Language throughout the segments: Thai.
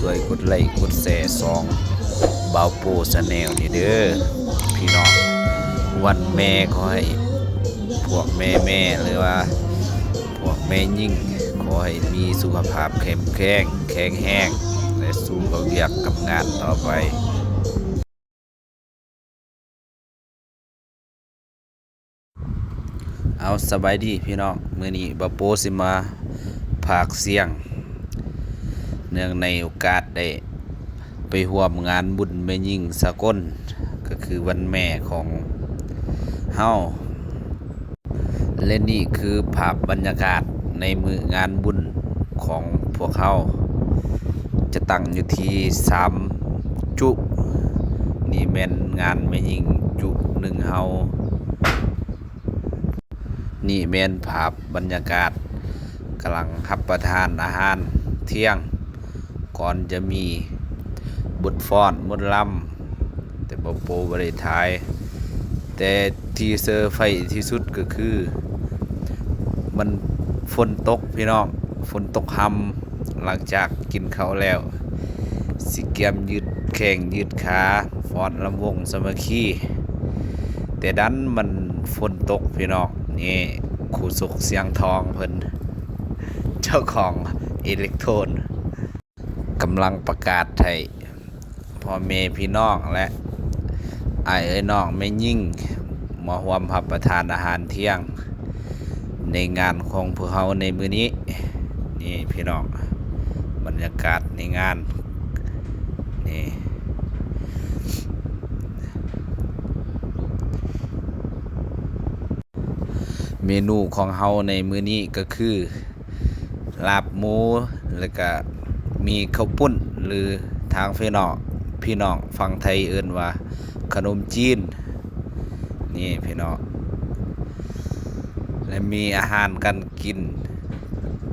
วยกดไลค์กดแชร์บ่าวโปชาแนลนี่เด้อพี่น้องวันแม่ขอให้พวกแม่หรือว่าพวกแม่ยิ่งขอให้มีสุขภาพแข็งแรงและสู้กับเวียกกับงานต่อไปเอาสบายดีพี่น้องมื้อนี้บ่าวโปสิมาพากเสียงเนื่องในโอกาสได้ไปร่วมงานบุญแม่ยิ่งสากลก็คือวันแม่ของเฮาและนี่คือภาพบรรยากาศในมืองานบุญของพวกเขาจะตั้งอยู่ที่3จุนี่แม่นงานแม่ยิ่งจุหนึ่งเฮานี่แม่นภาพบรรยากาศกำลังรับประทานอาหารเที่ยงก่อนจะมีบทฟ้อนบทลำแต่บ่โปบ่ได้ถ่ายแต่ที่เซอร์ไพรส์ที่สุดก็คือมันฝนตกพี่น้องฝนตกค่ำหลังจากกินข้าวแล้วสิเกียมยืดแข้งยืดขาฟ้อนลำวงสามัคคีแต่ดันมันฝนตกพี่น้องนี่ครูสุกเสียงทองเพิ่นเจ้าของอิเล็กโทรนกำลังประกาศให้พ่อแม่พี่น้องและอ้ายเอ้ยน้องแม่ยิ่งมาร่วมรับประทานอาหารเที่ยงในงานของพวกเขาในมื้อนี้นี่พี่น้องบรรยากาศในงานนี่เมนูของเฮาในมื้อนี้ก็คือลาบหมูแล้วก็มีข้าวปุ้นหรือทางพี่น้องฝั่งไทยเอิ้นว่าขนมจีนนี่พี่น้องและมีอาหารกันกิน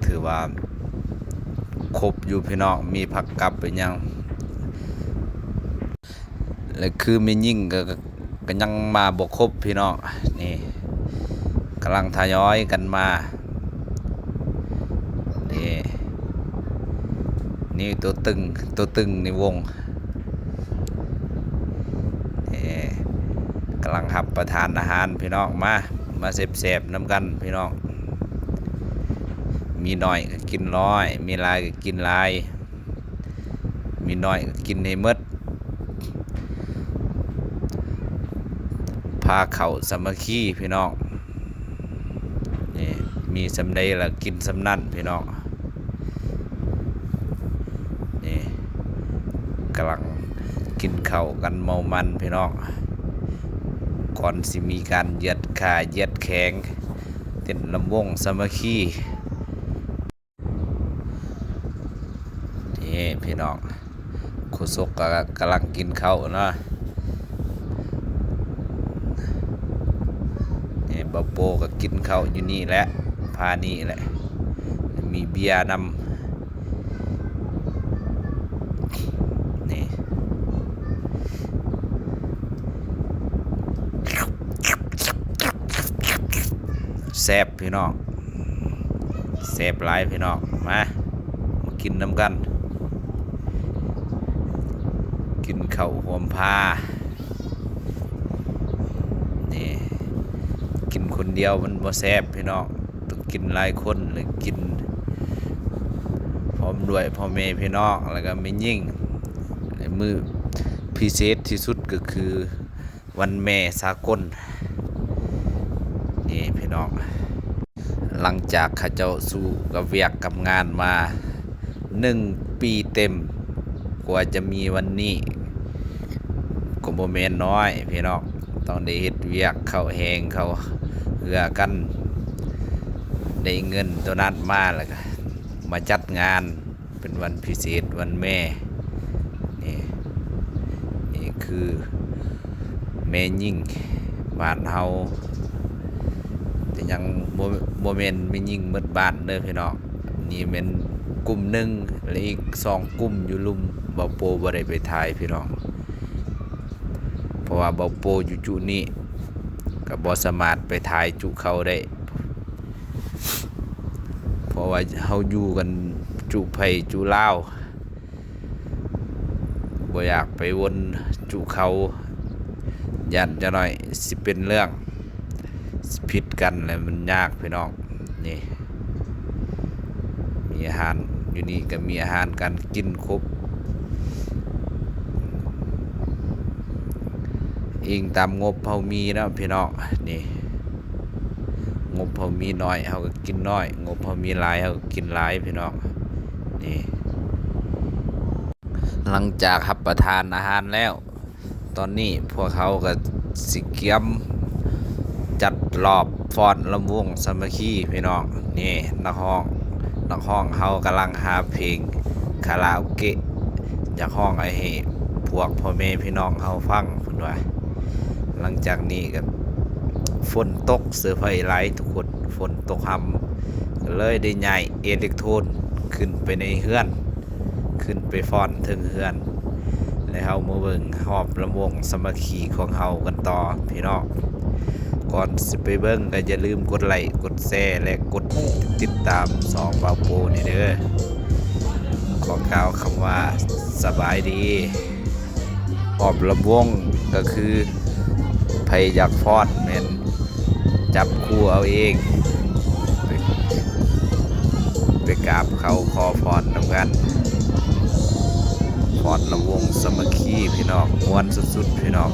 ถือว่าครบอยู่พี่น้องมีผักกับเป็นยังและคือแม่ยิ่งก็ยังมาบ่ครบพี่น้องนี่กำลังทยอยกันมานี่ตัวตึงในวงกำลังรับประทานอาหารพี่น้องมาเสพๆน้ำกันพี่น้องมีน้อยก็กินร้อยมีหลายก็กินหลายมีน้อยก็กินให้หมดพาเข้าสามัคคีพี่น้องนี่มีสำใดละกินสำนั่นพี่น้องนี่กำลังกินข้าวกันเมามันพี่น้องก่อนสิมีการเหยียดขาเหยียดแข้งเต้นลำวงสามัคคีนี่พี่น้องครูสกกำลังกินข้าวเนาะนี่บ่าวโปก็กินข้าวอยู่นี่แหละพานี่แหละมีเบียร์นำนี่แซ่บพี่น้องแซ่บหลายพี่น้องมากินน้ำกันกินข้าวหอมพานี่กินคนเดียวมันบ่แซ่บพี่น้องต้องกินหลายคนหรือกินพร้อมด้วยพ่อแม่พี่น้องแล้วก็แม่ยิ่งมื้อพิเศษที่สุดก็คือวันแม่สากลนี่พี่น้องหลังจากข้าเจ้าสู้กับเวียกกับงานมา1 ปีเต็มกว่าจะมีวันนี้ก็บ่แม่นน้อยพี่น้องต้องได้เฮ็ดเวียกเข้าแหงเข้าเหือกันได้เงินตัวนั้นมาแล้วก็มาจัดงานเป็นวันพิเศษวันแม่นี่คือแม่ยิ่งบ้านเฮาแต่ยังโมเมนต์ไม่ยิ่งหมดบ้านเด้อพี่น้องนี่เป็นกลุ่มหนึ่งและอีก2 กลุ่มอยู่ลุมบ่าวโปบ่ได้ไปถ่ายพี่น้องเพราะว่าบ่าวโปอยู่จุนี้ก็บ่สามารถไปถ่ายจุเขาได้เพราะว่าเฮาอยู่กันจุไผจุลาว บ่อยากไปวนจุเขายันจะหน่อยสิเป็นเรื่องสิผิดกันเลยมันยากพี่น้องนี่มีอาหารอยู่นี่ก็มีอาหารการกินครบอิงตามงบเฮามีนะพี่น้องนี่งบเฮามีน้อยเฮาก็กินน้อยงบเฮามีหลายเฮาก็กินหลายพี่น้องนี่หลังจากรับประทานอาหารแล้วตอนนี้พวกเขาก็สิเกียมจัดรอบฟ้อนลำวงสามัคคีพี่น้องนี่นักร้องเฮากำลังหาเพลงคาราโอเกะอยากห้องไอ้ให้พวกพ่อแม่พี่น้องเฮาฟังเพิ่นว่าหลังจากนี้ก็ฝนตกเสื้อผ้าไหลทุกคนฝนตกหำก็เลยได้ย้ายอิเล็กโทรนขึ้นไปในเฮือนขึ้นไปฟ้อนถึงเฮือนแล้วเฮามาเบิ่งหอบลำวงสามัคคีของเฮากันต่อพี่น้องก่อนสิไปเบิ่งก็อย่าลืมกดไลค์กดแชร์และกดติดตามสองบาวโปนี่เด้อขอกล่าวคำว่าสบายดีหอบลำวงก็คือไผอยากฟ้อนแม่นจับคู่เอาเองไปกราบเขาขอพรนำกันฟ้อนลำวงสามัคคีพี่น้องม่วนสุดๆพี่น้อง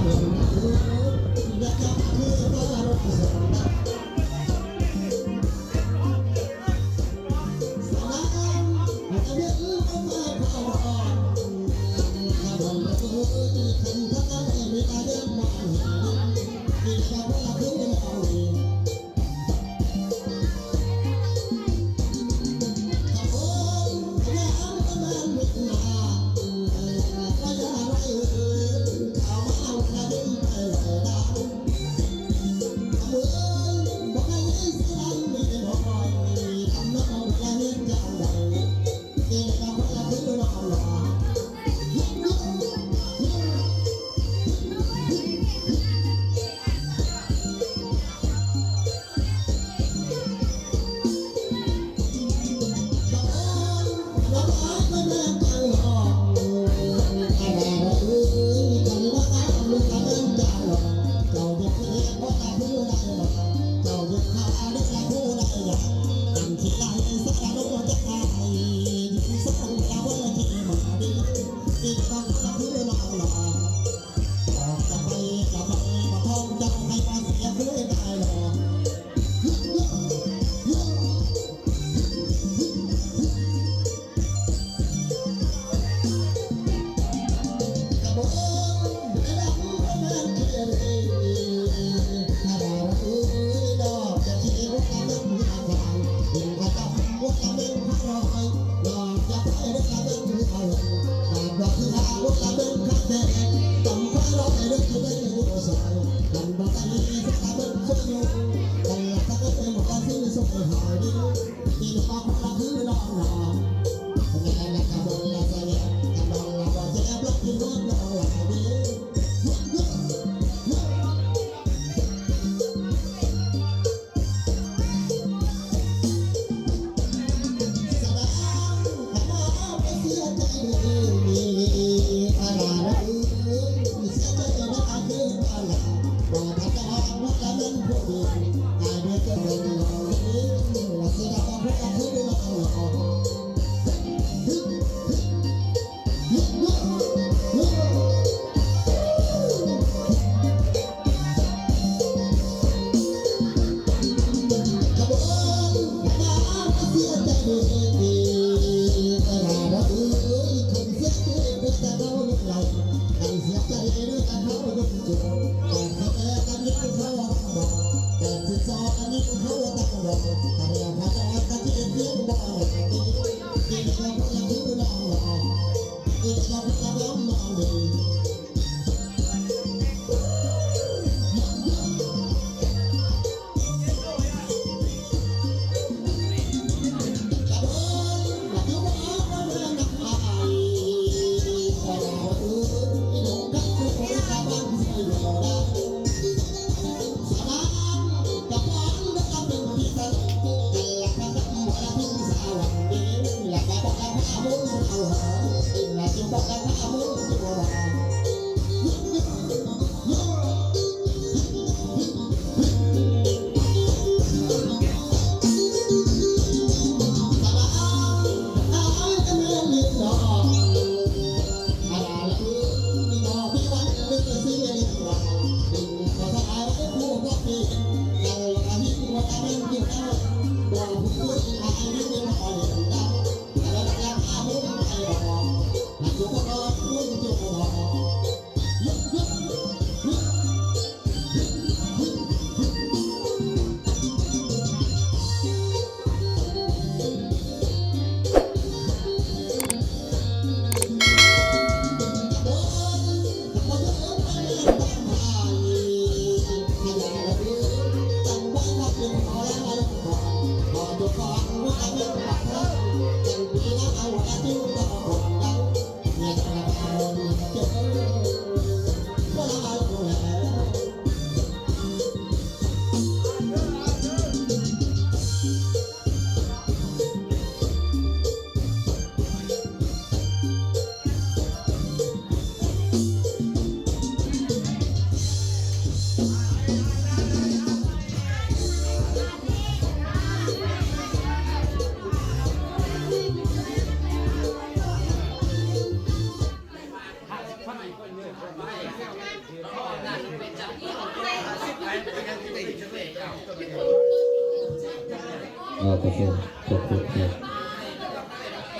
โอเคโอเคโอเค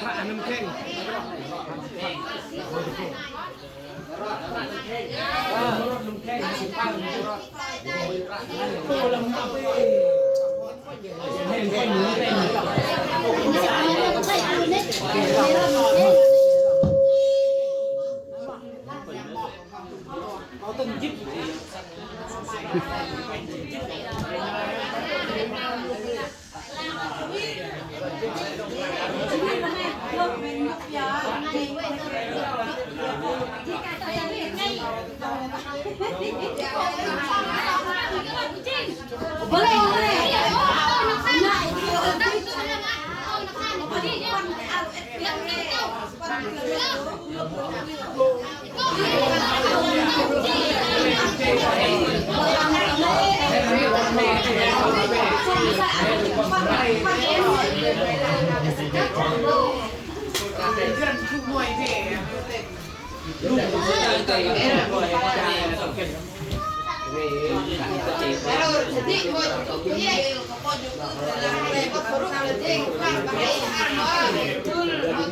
พระน้ำแข็งเอาต้นยิบ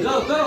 go go